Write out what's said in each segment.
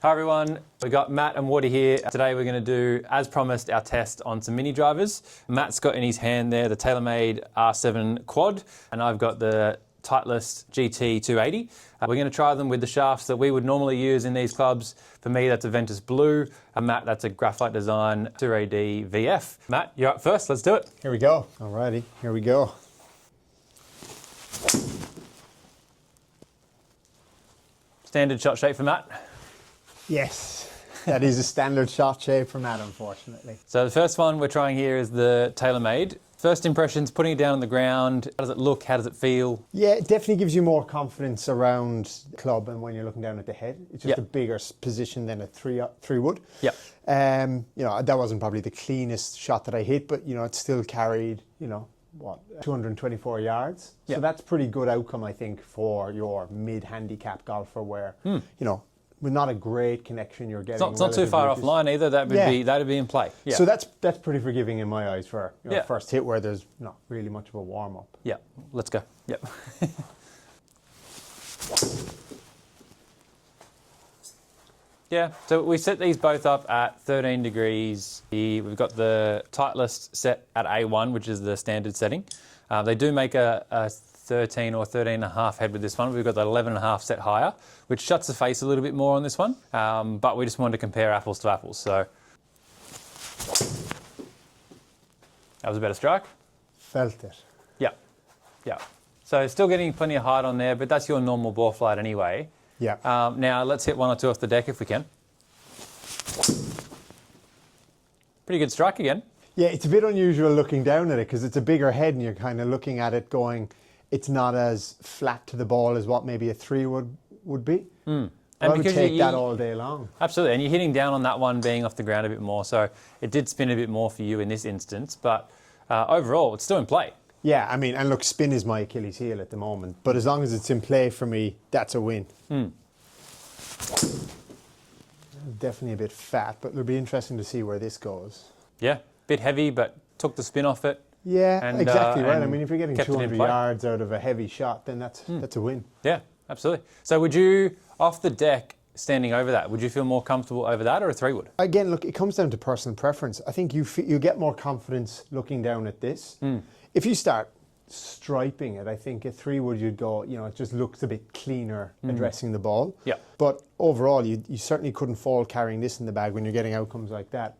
Hi everyone, we've got Matt and Woody here. Today we're going to do, as promised, our test on some mini drivers. Matt's got in his hand there the Taylormade R7 Quad, and I've got the Titleist GT280. We're going to try them with the shafts that we would normally use in these clubs. For me, that's a Ventus Blue. Matt, that's a Graphite Design 280 VF. Matt, you're up first. Let's do it. Here we go. Alrighty, here we go. Standard shot shape for Matt. Yes, that is a standard shot shape for Matt, unfortunately. So the first one we're trying here is the Taylormade. First impressions, putting it down on the ground. How does it look? How does it feel? Yeah, it definitely gives you more confidence around the club and when you're looking down at the head. It's just a bigger position than a three wood. Yep. You know, that wasn't probably the cleanest shot that I hit, but you know, it still carried, you know, what, 224 yards. So that's pretty good outcome, I think, for your mid-handicap golfer where, you know, with not a great connection you're getting. It's not too far off line either. That'd be in play. Yeah. So that's pretty forgiving in my eyes for first hit where there's not really much of a warm up. Yeah, let's go. Yep. Yeah, so we set these both up at 13 degrees. We've got the Titleist set at A1, which is the standard setting. They do make a 13 or 13.5 head with this one. We've got the 11.5 set higher, which shuts the face a little bit more on this one. But we just wanted to compare apples to apples. So that was a better strike. Felt it. Yeah, yeah. So still getting plenty of height on there, but that's your normal ball flight anyway. Yeah. Now let's hit one or two off the deck if we can. Pretty good strike again. Yeah, it's a bit unusual looking down at it because it's a bigger head and you're kind of looking at it going, it's not as flat to the ball as what maybe a 3 would be. And I would because take that all day long. Absolutely, and you're hitting down on that one being off the ground a bit more, so it did spin a bit more for you in this instance, but overall it's still in play. Yeah, I mean, and look, spin is my Achilles heel at the moment, but as long as it's in play for me, that's a win. Definitely a bit fat, but it'll be interesting to see where this goes. Yeah, bit heavy, but took the spin off it. Yeah, and, exactly right. I mean, if you're getting 200 play. yards out of a heavy shot, then that's a win. Yeah, absolutely. So would you, off the deck, standing over that, would you feel more comfortable over that or a 3 wood? Again, look, it comes down to personal preference. I think you get more confidence looking down at this. If you start striping it, I think a 3 wood you'd go, you know, it just looks a bit cleaner addressing the ball. Yeah. But overall, you certainly couldn't fall carrying this in the bag when you're getting outcomes like that,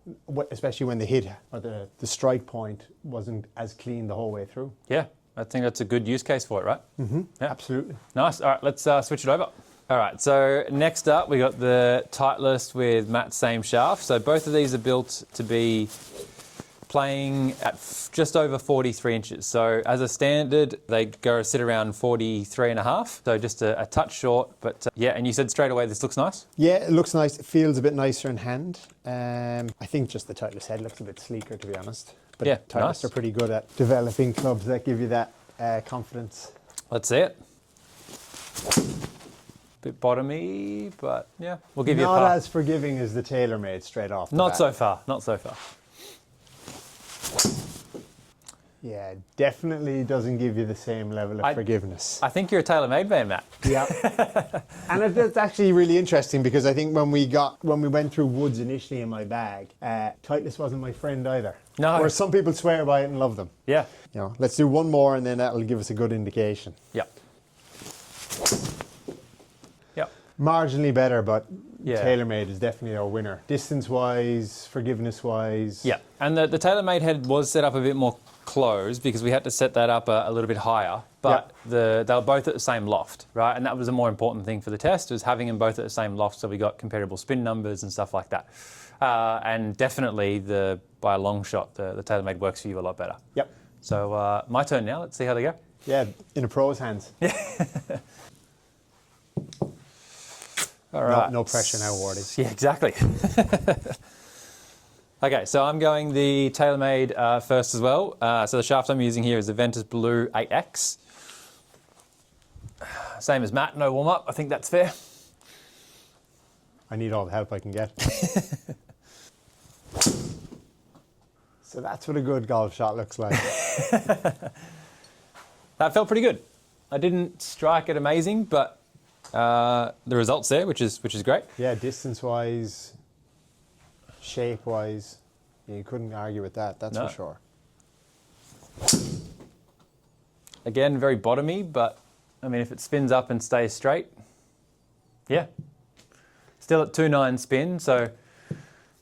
especially when the hit or the strike point wasn't as clean the whole way through. Yeah, I think that's a good use case for it, right? Yeah. Absolutely. Nice. All right, let's switch it over. All right, so next up we got the Titleist with Matt's same shaft. So both of these are built to be playing at just over 43 inches. So as a standard, they sit around 43.5. So just a touch short, but yeah, and you said straight away this looks nice? Yeah, it looks nice. It feels a bit nicer in hand. I think just the Titleist head looks a bit sleeker, to be honest. But yeah, Titleist are pretty good at developing clubs that give you that confidence. Let's see it. Bit bottomy, but yeah, we'll give you a pass. Not as forgiving as the Taylormade straight off the bat. So far, not so far. Yeah, definitely doesn't give you the same level of forgiveness. I think you're a Taylormade man, Matt. Yeah. And it's actually really interesting because I think when we went through woods initially in my bag, Titleist wasn't my friend either. No. Whereas some people swear by it and love them. Yeah. You know, let's do one more and then that'll give us a good indication. Yeah. Yeah. Marginally better, but Taylormade is definitely our winner. Distance-wise, forgiveness-wise. Yeah, and the Taylormade head was set up a bit more closed because we had to set that up a little bit higher, but they were both at the same loft, right? And that was a more important thing for the test, was having them both at the same loft so we got comparable spin numbers and stuff like that. And definitely, by a long shot, the Taylormade works for you a lot better. Yep. So my turn now, let's see how they go. Yeah, in a pro's hands. Yeah. All right. No pressure now, Wardy. Yeah, exactly. Okay, so I'm going the Taylormade first as well. So the shaft I'm using here is the Ventus Blue 8X. Same as Matt, no warm up. I think that's fair. I need all the help I can get. So that's what a good golf shot looks like. That felt pretty good. I didn't strike it amazing, but the results there, which is great. Yeah, distance-wise, shape-wise, you couldn't argue with that, that's No. for sure. Again, very bottomy, but I mean, if it spins up and stays straight, yeah. Still at 2.9 spin, so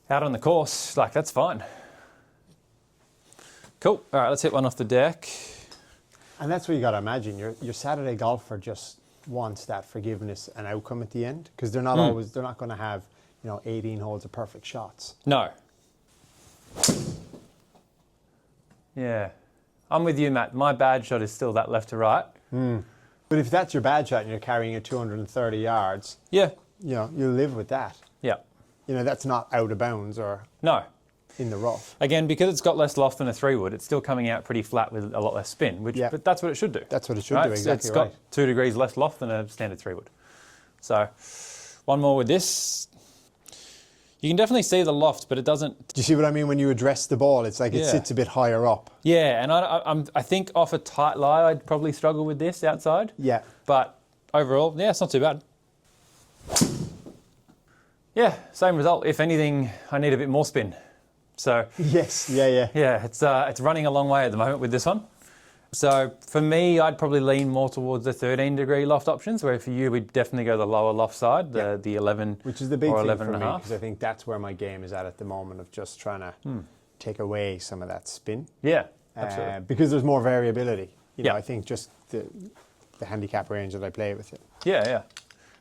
out on the course, like that's fine. Cool. All right, let's hit one off the deck. And that's what you got to imagine. Your Saturday golfer just wants that forgiveness and outcome at the end, because they're not always, they're not going to have, 18 holes of perfect shots. No. Yeah. I'm with you, Matt. My bad shot is still that left to right. But if that's your bad shot and you're carrying it 230 yards, Yeah. you'll live with that. Yeah. That's not out of bounds or No. in the rough. Again, because it's got less loft than a 3-wood, it's still coming out pretty flat with a lot less spin, but that's what it should do. That's what it should right? do, exactly It's got right. 2 degrees less loft than a standard 3-wood. So, one more with this. You can definitely see the loft, but it doesn't. Do you see what I mean when you address the ball? It's like it Yeah. sits a bit higher up. Yeah, and I think off a tight lie, I'd probably struggle with this outside. Yeah. But overall, yeah, it's not too bad. Yeah, same result. If anything, I need a bit more spin. So Yes, yeah. yeah, it's running a long way at the moment with this one. So for me, I'd probably lean more towards the 13-degree loft options, where for you, we'd definitely go the lower loft side, the 11 Which is the big or thing 11 for and me, a half. because I think that's where my game is at the moment, of just trying to take away some of that spin. Yeah, absolutely. Because there's more variability. Yeah. I think just the handicap range that I play with it. Yeah.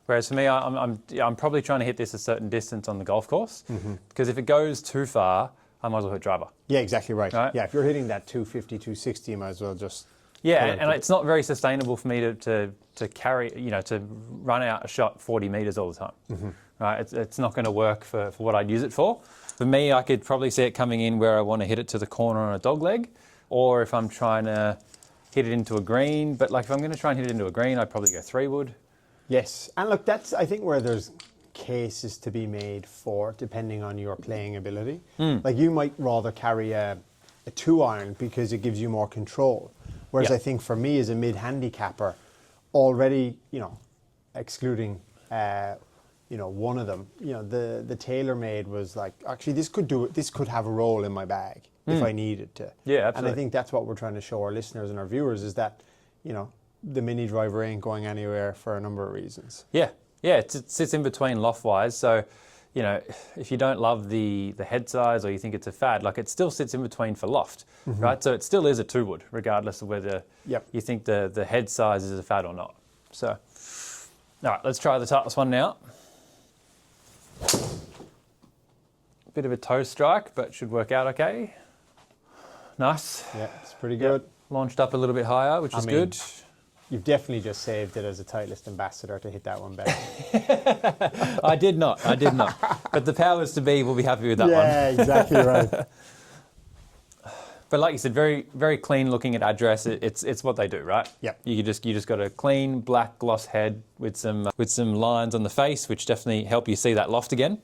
Whereas for me, I'm probably trying to hit this a certain distance on the golf course, because if it goes too far, I might as well hit driver. Yeah, exactly right. Right. Yeah, if you're hitting that 250, 260, you might as well just... Yeah, pull out and the- it's not very sustainable for me to carry, to run out a shot 40 metres all the time. Right? It's not going to work for what I'd use it for. For me, I could probably see it coming in where I want to hit it to the corner on a dog leg, or if I'm trying to hit it into a green. But like if I'm going to try and hit it into a green, I'd probably go 3-wood. Yes, and look, that's, I think, where there's cases to be made for, depending on your playing ability. Like you might rather carry a 2-iron because it gives you more control. Whereas Yeah. I think for me as a mid-handicapper, already, excluding, one of them, the Taylormade was like, actually this could have a role in my bag if I needed to. Yeah, And absolutely. I think that's what we're trying to show our listeners and our viewers, is that, the mini driver ain't going anywhere for a number of reasons. Yeah, it sits in between loft-wise. So, if you don't love the head size or you think it's a fad, like it still sits in between for loft, right? So it still is a 2-wood, regardless of whether you think the head size is a fad or not. So, all right, let's try the Titleist one now. Bit of a toe strike, but should work out okay. Nice. Yeah, it's pretty good. Launched up a little bit higher, which is mean, good. You've definitely just saved it as a Titleist ambassador to hit that one better. I did not. But the powers to be will be happy with that one. Yeah, exactly right. But like you said, very, very clean looking at address. It's what they do, right? Yep. You just got a clean black gloss head with some lines on the face, which definitely help you see that loft again.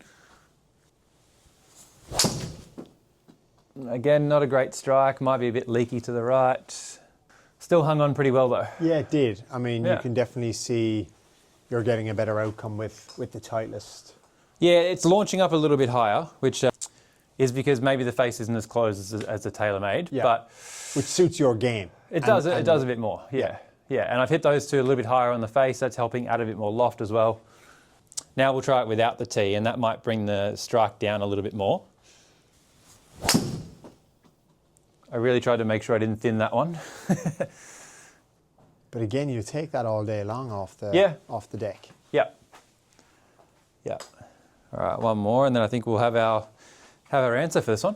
Again, not a great strike. Might be a bit leaky to the right. Still hung on pretty well though. Yeah, it did. I mean, Yeah. you can definitely see you're getting a better outcome with the Titleist. Yeah, it's launching up a little bit higher, which is because maybe the face isn't as close as the Taylormade. Yeah. But Which suits your game. it does a bit more. Yeah. And I've hit those two a little bit higher on the face. That's helping add a bit more loft as well. Now we'll try it without the tee, and that might bring the strike down a little bit more. I really tried to make sure I didn't thin that one. But again, you take that all day long off the deck. Yeah. All right, one more, and then I think we'll have our answer for this one.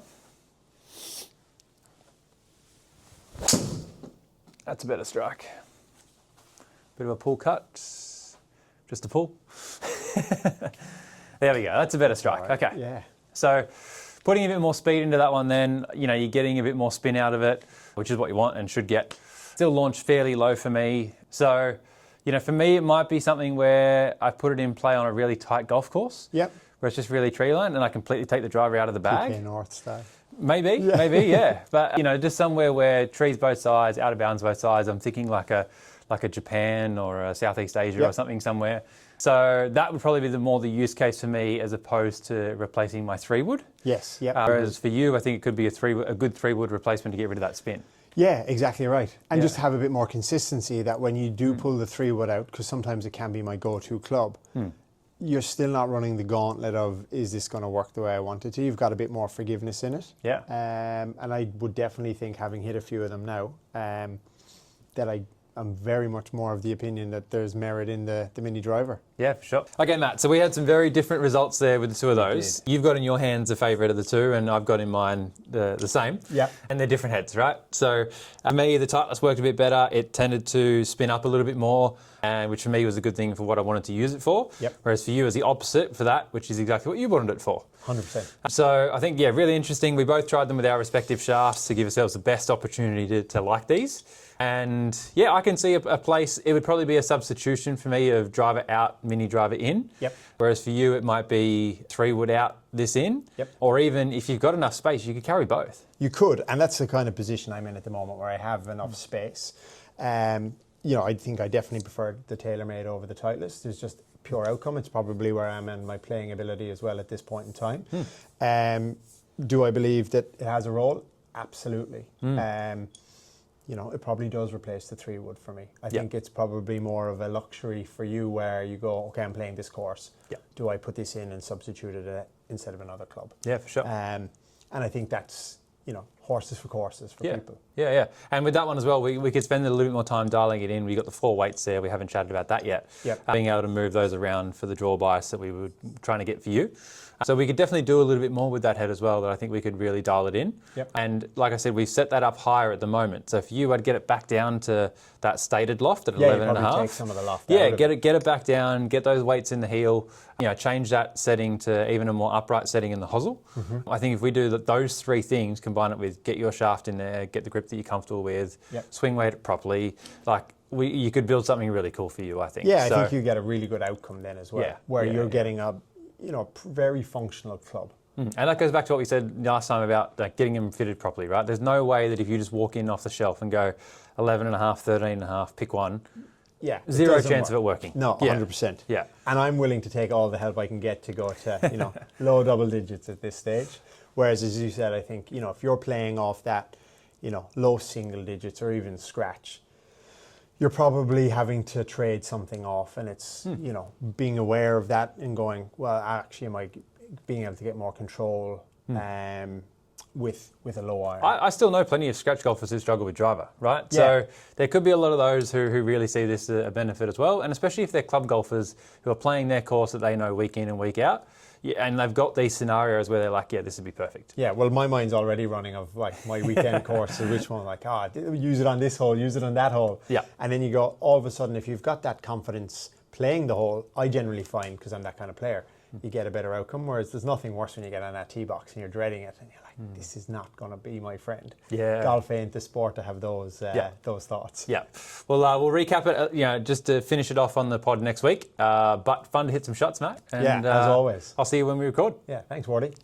That's a better strike. Bit of a pull cut. Just a pull. There we go. That's a better strike. All right. Okay. Yeah. So putting a bit more speed into that one, then you're getting a bit more spin out of it, which is what you want and should get. Still launched fairly low for me. So, for me, it might be something where I put it in play on a really tight golf course. Yep. Where it's just really tree line and I completely take the driver out of the bag. PK North style. Maybe, yeah. But just somewhere where trees both sides, out of bounds both sides. I'm thinking like a like a Japan or a Southeast Asia Yep. or something somewhere. So that would probably be the use case for me as opposed to replacing my 3-wood. Yes, yeah. Whereas for you, I think it could be a good 3-wood replacement to get rid of that spin. Yeah, exactly right. And Yeah. just have a bit more consistency that when you do pull the 3-wood out, because sometimes it can be my go-to club, you're still not running the gauntlet of, is this going to work the way I want it to? You've got a bit more forgiveness in it. Yeah. And I would definitely think, having hit a few of them now, that I'm very much more of the opinion that there's merit in the mini driver. Yeah, for sure. Okay, Matt, so we had some very different results there with the two of those. You've got in your hands a favourite of the two, and I've got in mine the same. Yeah. And they're different heads, right? So for me, the Titleist worked a bit better. It tended to spin up a little bit more, which for me was a good thing for what I wanted to use it for. Yep. Whereas for you, is the opposite for that, which is exactly what you wanted it for. 100%. So I think, yeah, really interesting. We both tried them with our respective shafts to give ourselves the best opportunity to like these. And yeah, I can see a place, it would probably be a substitution for me of driver out, mini driver in. Yep. Whereas for you, it might be 3-wood out, this in. Yep. Or even if you've got enough space, you could carry both. You could, and that's the kind of position I'm in at the moment where I have enough space. I think I definitely prefer the Taylormade over the Titleist. There's just pure outcome. It's probably where I'm in my playing ability as well at this point in time. Do I believe that it has a role? Absolutely. It probably does replace the 3-wood for me. I think it's probably more of a luxury for you where you go, okay, I'm playing this course. Yeah. Do I put this in and substitute it instead of another club? Yeah, for sure. And I think that's, horses for courses for people. Yeah. And with that one as well, we could spend a little bit more time dialing it in. We got the 4 weights there. We haven't chatted about that yet. Yep. Being able to move those around for the draw bias that we were trying to get for you. So we could definitely do a little bit more with that head as well, that I think we could really dial it in. Yep. And like I said, we've set that up higher at the moment. So for you, I'd get it back down to that stated loft at 11 and a half. Take some of the loft Yeah, out of get it back down, get those weights in the heel, change that setting to even a more upright setting in the hosel. I think if we do those 3 things, combine it with get your shaft in there, get the grip that you're comfortable with, swing weight it properly, you could build something really cool for you, I think. Yeah, I think you get a really good outcome then as well, you're getting a very functional club. And that goes back to what we said last time about getting them fitted properly, right? There's no way that if you just walk in off the shelf and go 11 and a half, 13 and a half, pick one, zero chance of it working. No, 100%. Yeah. And I'm willing to take all the help I can get to go to, low double digits at this stage. Whereas, as you said, I think, if you're playing off that, low single digits or even scratch, you're probably having to trade something off, and it's, being aware of that and going, well, actually, am I being able to get more control with a low iron? I still know plenty of scratch golfers who struggle with driver, right? Yeah. So there could be a lot of those who really see this as a benefit as well, and especially if they're club golfers who are playing their course that they know week in and week out. Yeah, and they've got these scenarios where they're like, yeah, this would be perfect. Yeah, well, my mind's already running of my weekend course, which one, use it on this hole, use it on that hole. Yeah. And then you go, all of a sudden, if you've got that confidence playing the hole, I generally find, because I'm that kind of player, you get a better outcome. Whereas there's nothing worse when you get on that tee box and you're dreading it and you're like, this is not going to be my friend. Yeah. Golf ain't the sport to have those thoughts. Yeah. Well, we'll recap it, just to finish it off on the pod next week. But fun to hit some shots, Matt. And, as always. I'll see you when we record. Yeah, thanks, Wardy.